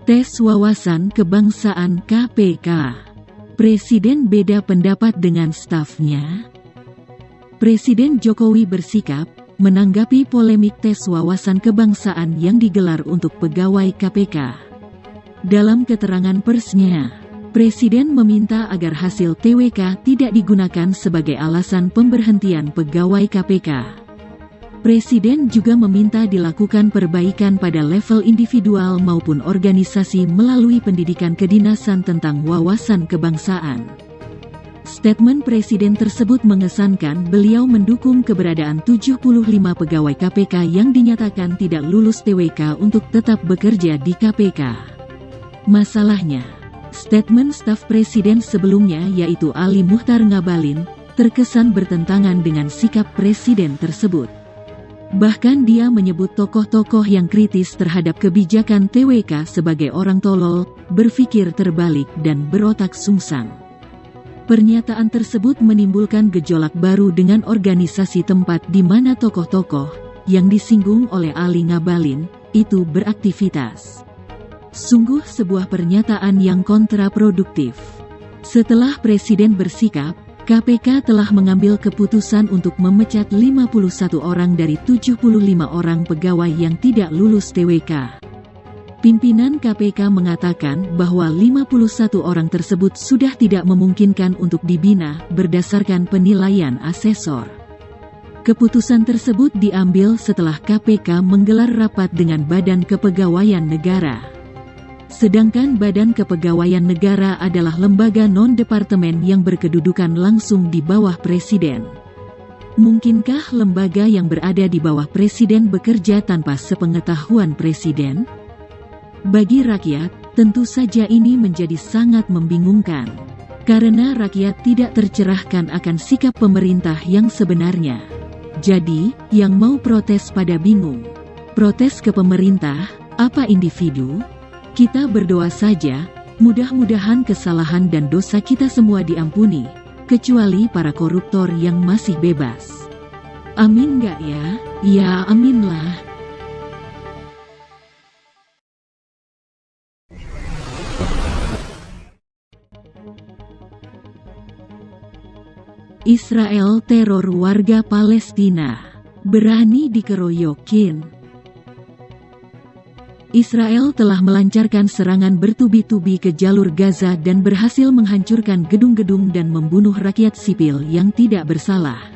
Tes wawasan kebangsaan KPK. Presiden beda pendapat dengan stafnya. Presiden Jokowi bersikap menanggapi polemik tes wawasan kebangsaan yang digelar untuk pegawai KPK. Dalam keterangan persnya, Presiden meminta agar hasil TWK tidak digunakan sebagai alasan pemberhentian pegawai KPK. Presiden juga meminta dilakukan perbaikan pada level individual maupun organisasi melalui pendidikan kedinasan tentang wawasan kebangsaan. Statement Presiden tersebut mengesankan beliau mendukung keberadaan 75 pegawai KPK yang dinyatakan tidak lulus TWK untuk tetap bekerja di KPK. Masalahnya, statement staf Presiden sebelumnya yaitu Ali Muchtar Ngabalin, terkesan bertentangan dengan sikap Presiden tersebut. Bahkan dia menyebut tokoh-tokoh yang kritis terhadap kebijakan TWK sebagai orang tolol, berpikir terbalik dan berotak sungsang. Pernyataan tersebut menimbulkan gejolak baru dengan organisasi tempat di mana tokoh-tokoh yang disinggung oleh Ali Ngabalin itu beraktivitas. Sungguh sebuah pernyataan yang kontraproduktif. Setelah Presiden bersikap, KPK telah mengambil keputusan untuk memecat 51 orang dari 75 orang pegawai yang tidak lulus TWK. Pimpinan KPK mengatakan bahwa 51 orang tersebut sudah tidak memungkinkan untuk dibina berdasarkan penilaian asesor. Keputusan tersebut diambil setelah KPK menggelar rapat dengan Badan Kepegawaian Negara. Sedangkan Badan Kepegawaian Negara adalah lembaga non-departemen yang berkedudukan langsung di bawah Presiden. Mungkinkah lembaga yang berada di bawah Presiden bekerja tanpa sepengetahuan Presiden? Bagi rakyat, tentu saja ini menjadi sangat membingungkan. Karena rakyat tidak tercerahkan akan sikap pemerintah yang sebenarnya. Jadi, yang mau protes pada bingung. Protes ke pemerintah, apa individu? Kita berdoa saja, mudah-mudahan kesalahan dan dosa kita semua diampuni, kecuali para koruptor yang masih bebas. Amin gak ya? Ya aminlah. Israel teror warga Palestina, berani dikeroyokin. Israel telah melancarkan serangan bertubi-tubi ke jalur Gaza dan berhasil menghancurkan gedung-gedung dan membunuh rakyat sipil yang tidak bersalah.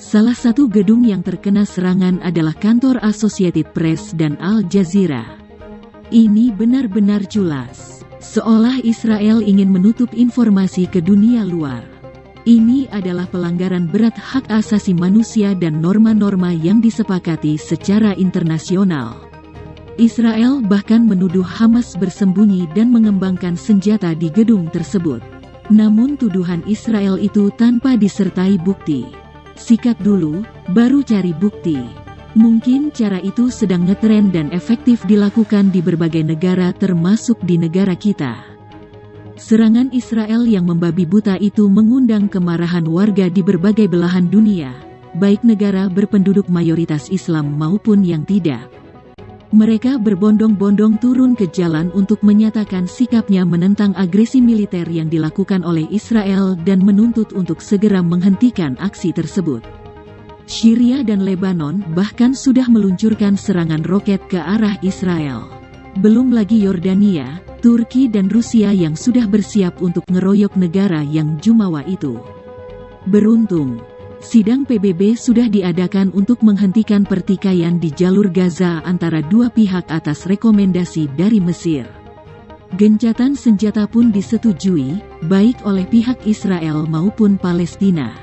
Salah satu gedung yang terkena serangan adalah kantor Associated Press dan Al Jazeera. Ini benar-benar culas, seolah Israel ingin menutup informasi ke dunia luar. Ini adalah pelanggaran berat hak asasi manusia dan norma-norma yang disepakati secara internasional. Israel bahkan menuduh Hamas bersembunyi dan mengembangkan senjata di gedung tersebut. Namun tuduhan Israel itu tanpa disertai bukti. Sikat dulu, baru cari bukti. Mungkin cara itu sedang ngetren dan efektif dilakukan di berbagai negara termasuk di negara kita. Serangan Israel yang membabi buta itu mengundang kemarahan warga di berbagai belahan dunia, baik negara berpenduduk mayoritas Islam maupun yang tidak. Mereka berbondong-bondong turun ke jalan untuk menyatakan sikapnya menentang agresi militer yang dilakukan oleh Israel dan menuntut untuk segera menghentikan aksi tersebut. Syria dan Lebanon bahkan sudah meluncurkan serangan roket ke arah Israel. Belum lagi Yordania, Turki dan Rusia yang sudah bersiap untuk ngeroyok negara yang jumawa itu. Beruntung, sidang PBB sudah diadakan untuk menghentikan pertikaian di jalur Gaza antara dua pihak atas rekomendasi dari Mesir. Gencatan senjata pun disetujui, baik oleh pihak Israel maupun Palestina.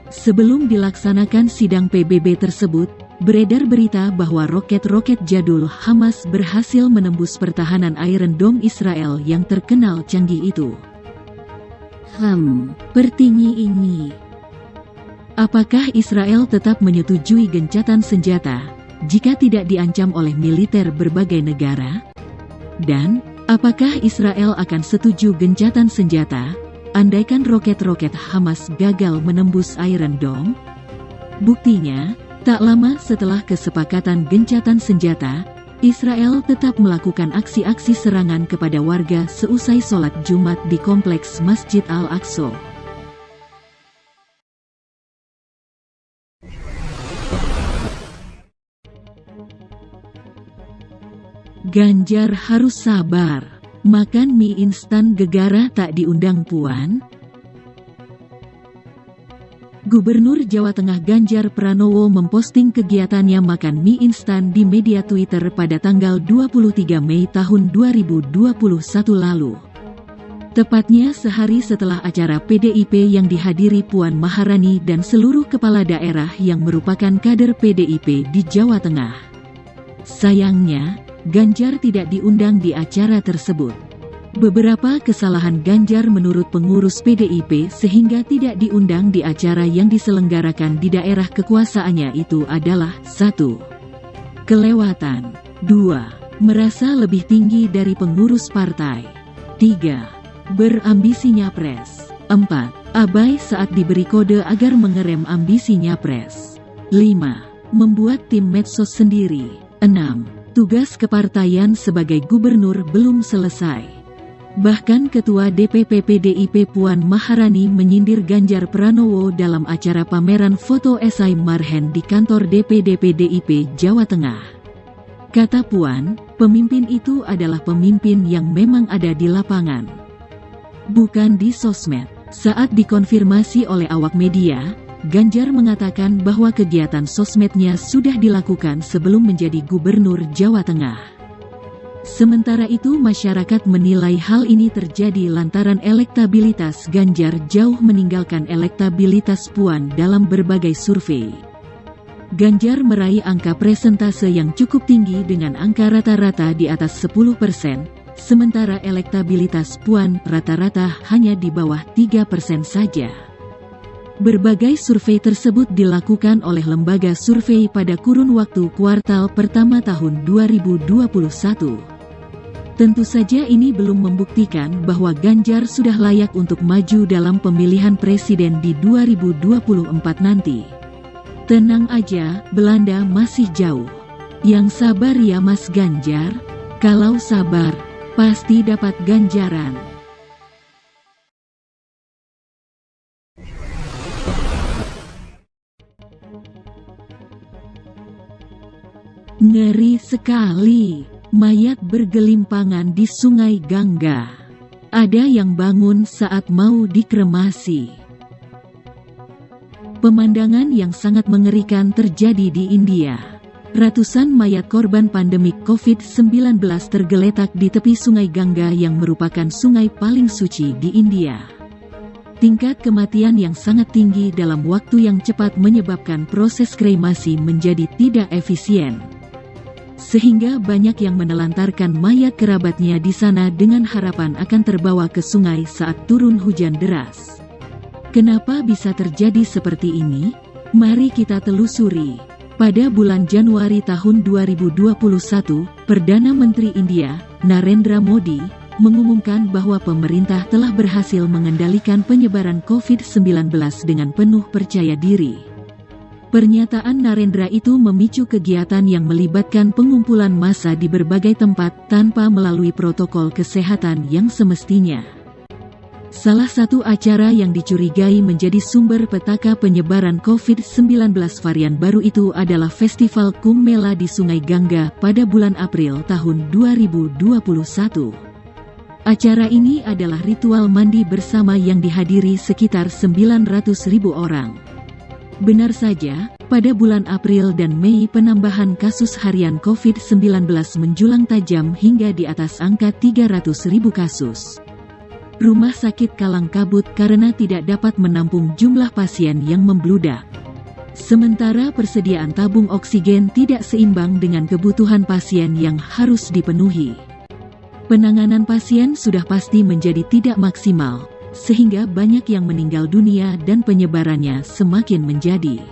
Sebelum dilaksanakan sidang PBB tersebut, beredar berita bahwa roket-roket jadul Hamas berhasil menembus pertahanan Iron Dome Israel yang terkenal canggih itu. Pertinyi ini. Apakah Israel tetap menyetujui gencatan senjata jika tidak diancam oleh militer berbagai negara? Dan, apakah Israel akan setuju gencatan senjata andaikan roket-roket Hamas gagal menembus Iron Dome? Buktinya, tak lama setelah kesepakatan gencatan senjata, Israel tetap melakukan aksi-aksi serangan kepada warga seusai sholat Jumat di kompleks Masjid Al-Aqsa. Ganjar harus sabar, makan mie instan gegara tak diundang Puan. Gubernur Jawa Tengah Ganjar Pranowo memposting kegiatannya makan mie instan di media Twitter pada tanggal 23 Mei tahun 2021 lalu. Tepatnya sehari setelah acara PDIP yang dihadiri Puan Maharani dan seluruh kepala daerah yang merupakan kader PDIP di Jawa Tengah. Sayangnya, Ganjar tidak diundang di acara tersebut. Beberapa kesalahan Ganjar menurut pengurus PDIP sehingga tidak diundang di acara yang diselenggarakan di daerah kekuasaannya itu adalah 1. Kelewatan. 2. Merasa lebih tinggi dari pengurus partai. 3. Berambisi nyapres. 4. Abai saat diberi kode agar mengerem ambisi nyapres. 5. Membuat tim medsos sendiri. 6. Tugas kepartaian sebagai gubernur belum selesai. Bahkan Ketua DPP PDIP Puan Maharani menyindir Ganjar Pranowo dalam acara pameran foto esai Marhen di kantor DPD PDIP Jawa Tengah. Kata Puan, pemimpin itu adalah pemimpin yang memang ada di lapangan, bukan di sosmed. Saat dikonfirmasi oleh awak media, Ganjar mengatakan bahwa kegiatan sosmednya sudah dilakukan sebelum menjadi gubernur Jawa Tengah. Sementara itu masyarakat menilai hal ini terjadi lantaran elektabilitas Ganjar jauh meninggalkan elektabilitas Puan dalam berbagai survei. Ganjar meraih angka presentase yang cukup tinggi dengan angka rata-rata di atas 10%, sementara elektabilitas Puan rata-rata hanya di bawah 3% saja. Berbagai survei tersebut dilakukan oleh lembaga survei pada kurun waktu kuartal pertama tahun 2021. Tentu saja ini belum membuktikan bahwa Ganjar sudah layak untuk maju dalam pemilihan presiden di 2024 nanti. Tenang aja, Belanda masih jauh. Yang sabar ya Mas Ganjar, kalau sabar, pasti dapat ganjaran. Ngeri sekali, mayat bergelimpangan di Sungai Gangga. Ada yang bangun saat mau dikremasi. Pemandangan yang sangat mengerikan terjadi di India. Ratusan mayat korban pandemik COVID-19 tergeletak di tepi Sungai Gangga yang merupakan sungai paling suci di India. Tingkat kematian yang sangat tinggi dalam waktu yang cepat menyebabkan proses kremasi menjadi tidak efisien, sehingga banyak yang menelantarkan mayat kerabatnya di sana dengan harapan akan terbawa ke sungai saat turun hujan deras. Kenapa bisa terjadi seperti ini? Mari kita telusuri. Pada bulan Januari tahun 2021, Perdana Menteri India, Narendra Modi, mengumumkan bahwa pemerintah telah berhasil mengendalikan penyebaran COVID-19 dengan penuh percaya diri. Pernyataan Narendra itu memicu kegiatan yang melibatkan pengumpulan massa di berbagai tempat tanpa melalui protokol kesehatan yang semestinya. Salah satu acara yang dicurigai menjadi sumber petaka penyebaran COVID-19 varian baru itu adalah Festival Kumbh Mela di Sungai Gangga pada bulan April tahun 2021. Acara ini adalah ritual mandi bersama yang dihadiri sekitar 900.000 orang. Benar saja, pada bulan April dan Mei penambahan kasus harian COVID-19 menjulang tajam hingga di atas angka 300.000 kasus. Rumah sakit kalang kabut karena tidak dapat menampung jumlah pasien yang membludak. Sementara persediaan tabung oksigen tidak seimbang dengan kebutuhan pasien yang harus dipenuhi. Penanganan pasien sudah pasti menjadi tidak maksimal, sehingga banyak yang meninggal dunia dan penyebarannya semakin menjadi.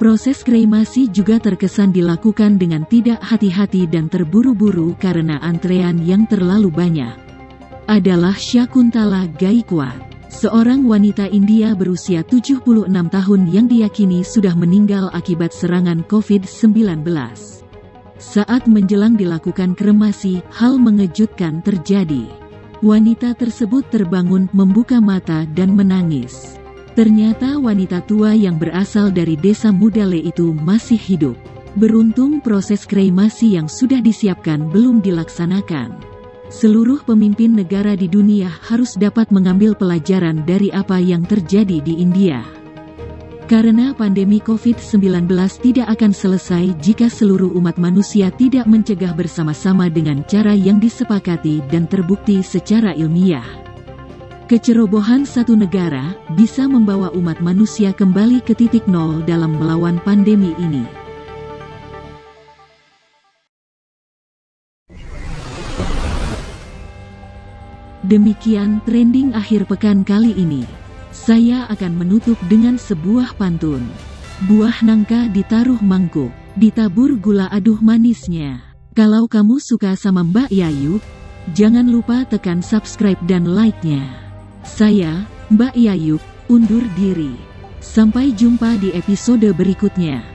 Proses kremasi juga terkesan dilakukan dengan tidak hati-hati dan terburu-buru karena antrean yang terlalu banyak. Adalah Shakuntala Gaikwad, seorang wanita India berusia 76 tahun yang diyakini sudah meninggal akibat serangan COVID-19. Saat menjelang dilakukan kremasi, hal mengejutkan terjadi. Wanita tersebut terbangun, membuka mata dan menangis. Ternyata wanita tua yang berasal dari desa Mudale itu masih hidup. Beruntung proses kremasi yang sudah disiapkan belum dilaksanakan. Seluruh pemimpin negara di dunia harus dapat mengambil pelajaran dari apa yang terjadi di India. Karena pandemi COVID-19 tidak akan selesai jika seluruh umat manusia tidak mencegah bersama-sama dengan cara yang disepakati dan terbukti secara ilmiah. Kecerobohan satu negara bisa membawa umat manusia kembali ke titik nol dalam melawan pandemi ini. Demikian trending akhir pekan kali ini. Saya akan menutup dengan sebuah pantun. Buah nangka ditaruh mangkuk, ditabur gula aduh manisnya. Kalau kamu suka sama Mbak Yayu, jangan lupa tekan subscribe dan like-nya. Saya, Mbak Yayu, undur diri. Sampai jumpa di episode berikutnya.